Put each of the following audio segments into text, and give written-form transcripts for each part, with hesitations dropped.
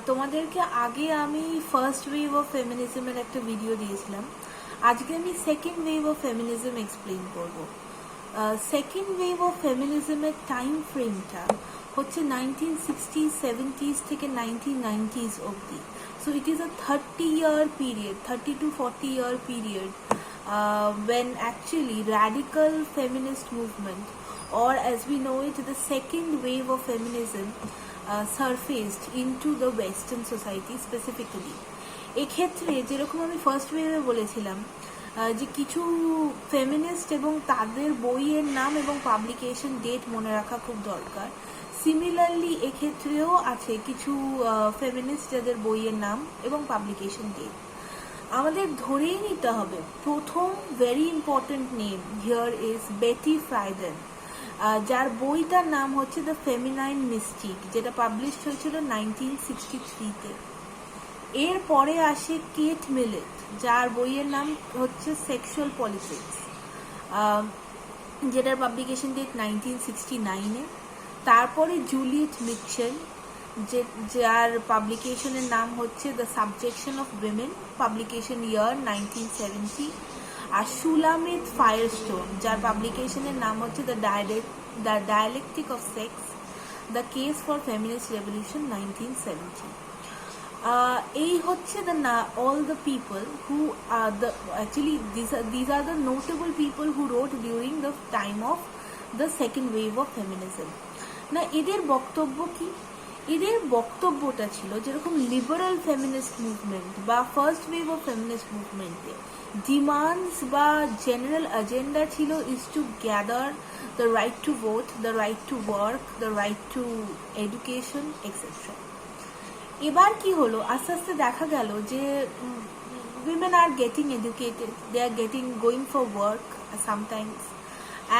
তোমাদেরকে আগে আমি ফার্স্ট ওয়েভ অফ ফেমিনিজমের একটা ভিডিও দিয়েছিলাম। আজকে আমি second wave of feminism explain করব। সেকেন্ড ওয়েভ অফ ফেমিনিজমের টাইম ফ্রেমটা হচ্ছে 1960s-70s থেকে 1990s অবধি। So it is a 30-year period, 30 to 40-year period when actually radical feminist movement, or as we know it, the second wave of feminism surfaced into the western society specifically. এক্ষেত্রে যেরকম আমি first ওয়েভে বলেছিলাম যে কিছু feminist এবং তাদের বইয়ের নাম এবং পাবলিকেশন ডেট মনে রাখা খুব দরকার। সিমিলারলি এক্ষেত্রেও আছে কিছু ফেমিনিস্ট যাদের বইয়ের নাম এবং পাবলিকেশন ডেট আমাদের ধরেই নিতে হবে। প্রথম very important name here is বেটি ফ্রাইডেন, যার বইটার নাম হচ্ছে দ্য ফেমিনাইন মিস্টিক, যেটা পাবলিশ হয়েছিল 1963-তে। এরপরে আসে কেট মিলেট, যার বইয়ের নাম হচ্ছে সেক্সুয়াল পলিটিক্স, যেটার পাবলিকেশন ডেট 1969-এ। তারপরে জুলিয়েট মিটচেল, যার পাবলিকেশনের নাম হচ্ছে the subjection of women, publication year 1970। R সুলামিত Firestone, যার পাবলিকেশনের নাম হচ্ছে the dialectic of sex, the case for feminist revolution 1970। এই হচ্ছে all the people who are actually these are the notable people who wrote during the time of the second wave of feminism. না, এদের বক্তব্য কি? এদের বক্তব্যটা ছিল যেরকম লিবারাল ফেমিনিস্ট মুভমেন্ট বা ফার্স্ট ওয়েভ অফ ফেমিনিস্ট মুভমেন্টে ডিমান্ডস বা জেনারেল এজেন্ডা ছিল is to gather the right to vote, the right to work, the right to education etcetera. এবার কি হলো, আস্তে আস্তে দেখা গেল যে women are getting educated, they are going for work sometimes,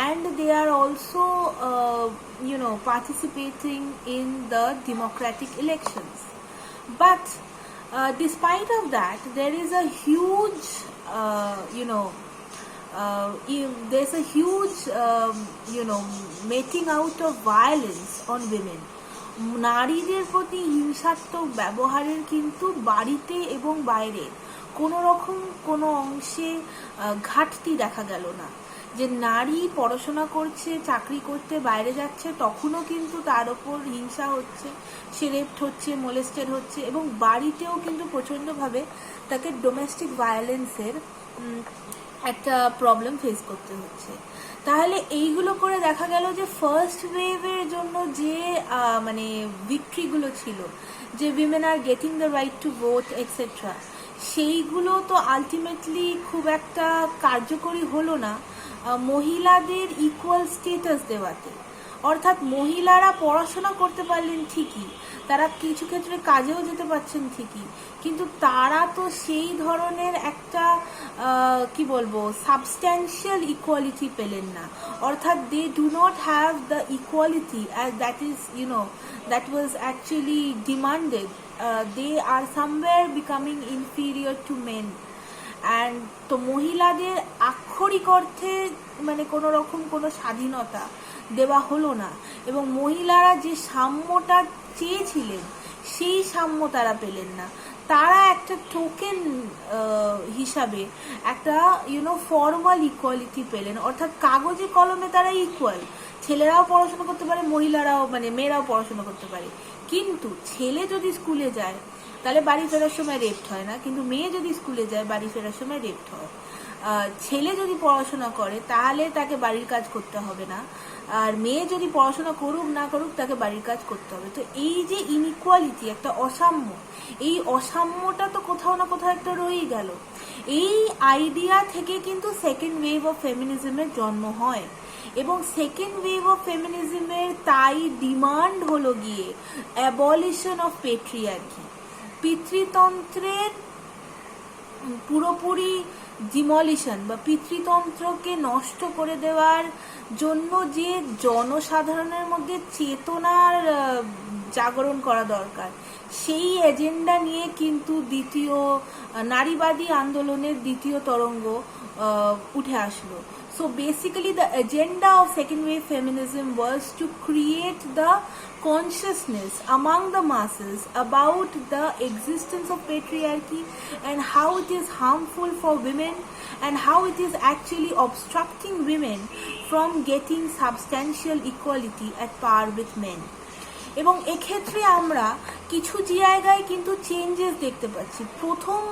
and they are also participating in the democratic elections. But despite of that, there is a huge there's a huge meting out of violence on women. নারীদের প্রতি হিংসাত্মক ব্যবহারের কিন্তু বাড়িতে এবং বাইরে কোনো রকম কোনো অংশে ঘাটতি দেখা গেল না। যে নারী পড়াশোনা করছে, চাকরি করতে বাইরে যাচ্ছে, তখনও কিন্তু তার ওপর হিংসা হচ্ছে, সে রেপড হচ্ছে, মোলেস্টেড হচ্ছে, এবং বাড়িতেও কিন্তু প্রচণ্ডভাবে তাকে ডোমেস্টিক ভায়োলেন্সের একটা প্রবলেম ফেস করতে হচ্ছে। তাহলে এইগুলো করে দেখা গেল যে ফার্স্ট ওয়েভের জন্য যে ভিক্টরিগুলো ছিল, যে women are getting the right to vote etcetera, সেইগুলো তো আলটিমেটলি খুব একটা কার্যকরী হলো না মহিলাদের ইকুয়াল স্টেটাস দেওয়াতে। অর্থাৎ মহিলারা পড়াশোনা করতে পারলেন ঠিকই, তারা কিছু ক্ষেত্রে কাজেও যেতে পারছেন ঠিকই, কিন্তু তারা তো সেই ধরনের একটা কি বলবো সাবস্ট্যান্সিয়াল ইকুয়ালিটি পেলেন না। অর্থাৎ they do not have the equality that was actually demanded. They are somewhere becoming inferior to men. And তো মহিলাদের আক্ষরিক অর্থে কোনো রকম কোনো স্বাধীনতা দেওয়া হলো না, এবং মহিলারা যে সাম্যটা চেয়েছিলেন সেই সাম্য তারা পেলেন না। তারা একটা টোকেন হিসাবে একটা ফর্মাল ইকুয়ালিটি পেলেন, অর্থাৎ কাগজে কলমে তারা ইকুয়াল, ছেলেরাও পড়াশোনা করতে পারে, মহিলারাও মেয়েরাও পড়াশোনা করতে পারে। কিন্তু ছেলে যদি স্কুলে যায় তাহলে বাড়ি ফেরার সময় রেপ্ট হয় না, কিন্তু মেয়ে যদি স্কুলে যায় বাড়ি ফেরার সময় রেপ্ট হয়। ছেলে যদি পড়াশোনা করে তাহলে তাকে বাড়ির কাজ করতে হবে না, আর মেয়ে যদি পড়াশোনা করুক না করুক তাকে বাড়ির কাজ করতে হবে। তো এই যে ইনইকুয়ালিটি, একটা অসাম্য, এই অসাম্যটা তো কোথাও না কোথাও একটা রয়েই গেল। এই আইডিয়া থেকে কিন্তু সেকেন্ড ওয়েভ অফ ফেমিনিজমের জন্ম হয়, এবং সেকেন্ড ওয়েভ অফ ফেমিনিজমের তাই ডিমান্ড হলো গিয়ে অ্যাবলিশন অফ পেট্রিয়ার্কি, পিতৃতন্ত্রের পুরোপুরি ডিমলিশন বা পিতৃতন্ত্রকে নষ্ট করে দেওয়ার জন্য যে জনসাধারণের মধ্যে চেতনার জাগরণ করা দরকার, সেই এজেন্ডা নিয়ে কিন্তু দ্বিতীয় নারীবাদী আন্দোলনের দ্বিতীয় তরঙ্গ উঠে আসলো। So basically the agenda of second wave feminism was to create the consciousness among the masses about the existence of patriarchy and how it is harmful for women and how it is actually obstructing women from getting substantial equality at par with men. এবং এক্ষেত্রে আমরা কিছু জায়গায় কিন্তু changes দেখতে পাচ্ছি। প্রথম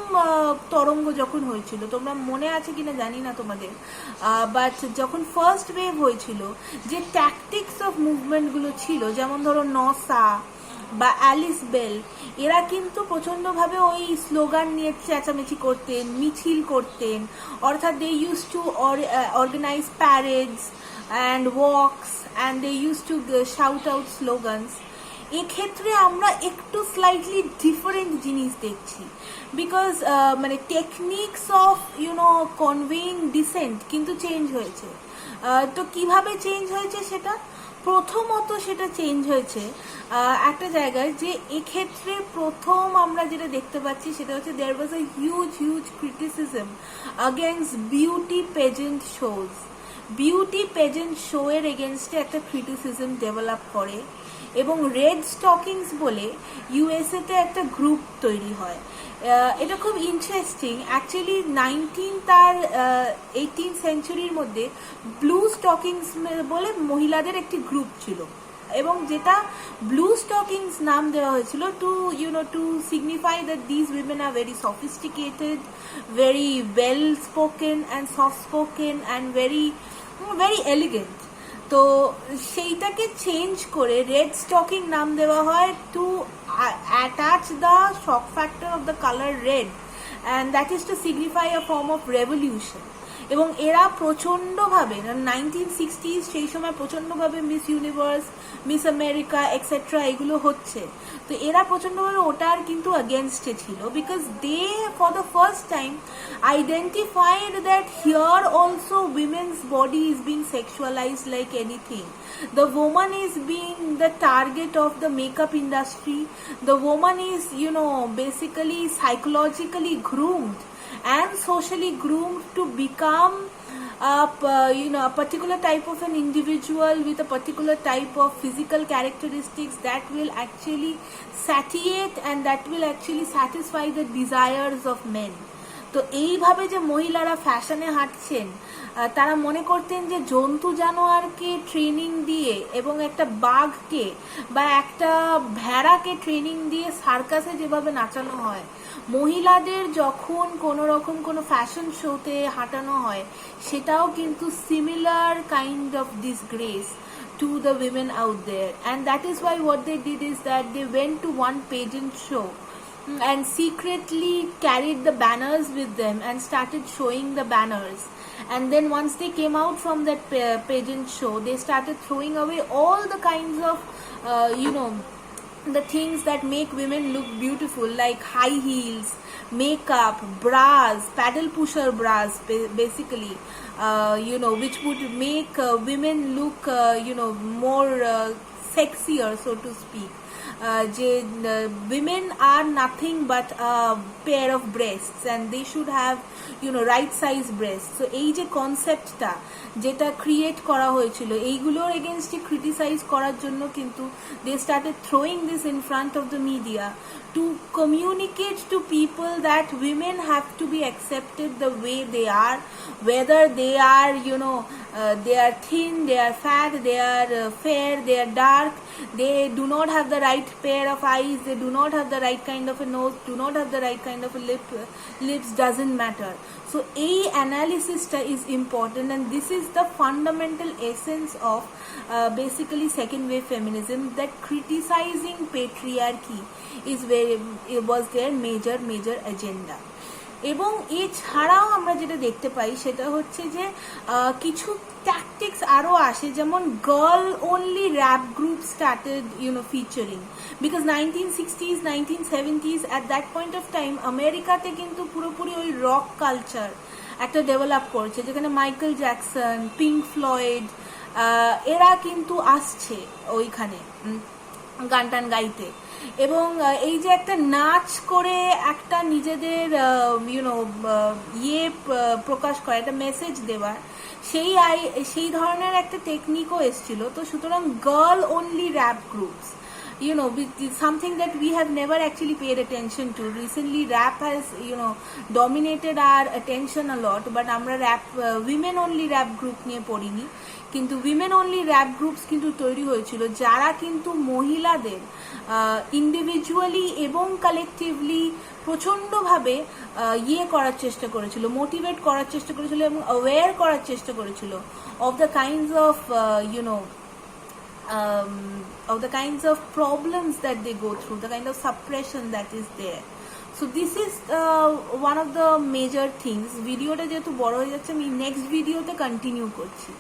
তরঙ্গ যখন হয়েছিল, তোমরা মনে আছে কিনা জানি না তোমাদের, বাট যখন ফার্স্ট ওয়েভ হয়েছিল, যে ট্যাকটিক্স অফ মুভমেন্টগুলো ছিল, যেমন ধরো নসা বা অ্যালিস বেল, এরা কিন্তু প্রচণ্ডভাবে ওই স্লোগান নিয়ে চেঁচামেচি করতেন, মিছিল করতেন, অর্থাৎ they use to organize parades and walks and they use to shout out slogans. এক্ষেত্রে আমরা একটু স্লাইটলি ডিফারেন্ট জিনিস দেখছি, বিকজ মানে টেকনিক্স অফ কনভেইং ডিসেন্ট কিন্তু চেঞ্জ হয়েছে। তো কিভাবে চেঞ্জ হয়েছে সেটা? প্রথমত সেটা চেঞ্জ হয়েছে একটা জায়গায়, যে এক্ষেত্রে প্রথম আমরা যেটা দেখতে পাচ্ছি সেটা হচ্ছে there was a huge criticism against beauty pageant shows. Beauty pageant show এর এগেনস্টে একটা ক্রিটিসিজম ডেভেলপ করে, এবং রেড স্টকিংস বলে ইউএসএতে একটা গ্রুপ তৈরি হয়। এটা খুব ইন্টারেস্টিং অ্যাকচুয়ালি। 18th সেঞ্চুরির মধ্যে ব্লু স্টকিংস বলে মহিলাদের একটি গ্রুপ ছিল, এবং যেটা ব্লু স্টকিংস নাম দেওয়া হয়েছিল to signify that these women are very sophisticated, very well spoken and soft spoken and very elegant. তো সেইটাকে চেঞ্জ করে রেড স্টকিং নাম দেওয়া হয় to attach the shock factor of the colour red, and that is to signify a form of revolution. এবং এরা প্রচণ্ডভাবে 1960s সেই সময় প্রচণ্ডভাবে Miss Universe, Miss America etcetera এগুলো হচ্ছে, তো এরা প্রচণ্ডভাবে ওটার কিন্তু অ্যাগেনস্টে ছিল, because they for the first time identified that here also women's body is being sexualised like anything. The woman is being the target of the makeup industry. The woman is, basically psychologically groomed and socially groomed to become a particular type of an individual with a particular type of physical characteristics that will actually satiate and that will actually satisfy the desires of men. তো এইভাবে যে মহিলারা ফ্যাশনে হাঁটছেন, তারা মনে করতেন যে জন্তু জানোয়ারকে ট্রেনিং দিয়ে এবং একটা বাঘকে বা একটা ভেড়াকে ট্রেনিং দিয়ে সার্কাসে যেভাবে নাচানো হয়, মহিলাদের যখন কোনো রকম কোনো ফ্যাশন শোতে হাঁটানো হয়, সেটাও কিন্তু similar kind of disgrace to the women out there. And that is why what they did is that they went to one pageant show and secretly carried the banners with them and started showing the banners. And then once they came out from that pageant show, they started throwing away all the kinds of the things that make women look beautiful, like high heels, makeup, bras, paddle pusher bras basically, which would make women look more sexier, so to speak. যে women are nothing but a pair of breasts and they should have right size breasts. So এই যে কনসেপ্টটা যেটা create করা হয়েছিল, এইগুলোর এগেনস্টে criticise করার জন্য কিন্তু they started throwing this in front of the media to communicate to people that women have to be accepted the way they are, whether they are they are thin, they are fat, they are fair, they are dark, they do not have the right pair of eyes, they do not have the right kind of a nose, do not have the right kind of a lips, doesn't matter. So a analysis is important, and this is the fundamental essence of basically second wave feminism, that criticizing patriarchy was their major agenda. এবং এছাড়াও আমরা যেটা দেখতে পাই সেটা হচ্ছে যে কিছু tactics আরও আসে, যেমন girl only rap group started featuring, because 1960s 1970s at that point of time আমেরিকাতে কিন্তু পুরোপুরি ওই রক কালচার একটা ডেভেলপ করছে, যেখানে মাইকেল জ্যাকসন, পিঙ্ক ফ্লয়েড এরা কিন্তু আসছে ওইখানে গান টান গাইতে, এবং এই যে একটা নাচ করে একটা নিজেদের প্রকাশ করা, একটা মেসেজ দেওয়ার, সেই ধরনের একটা টেকনিকও এসেছিল। তো সুতরাং girl only rap groups, something that we have never actually paid attention to. Recently rap has dominated our attention a lot, but আমরা women only rap group নিয়ে পড়িনি, কিন্তু উইমেন অনলি র্যাপ গ্রুপস কিন্তু তৈরি হয়েছিল যারা কিন্তু মহিলাদের ইন্ডিভিজুয়ালি এবং কালেকটিভলি প্রচণ্ডভাবে করার চেষ্টা করেছিল, মোটিভেট করার চেষ্টা করেছিল এবং অ্যাওয়্যার করার চেষ্টা করেছিল of the kinds of of the kinds of problems that they go through, the kind of suppression that is there. So this is one of the major things. ভিডিওটা যেহেতু বড় হয়ে যাচ্ছে, আমি নেক্সট ভিডিওতে কন্টিনিউ করছি।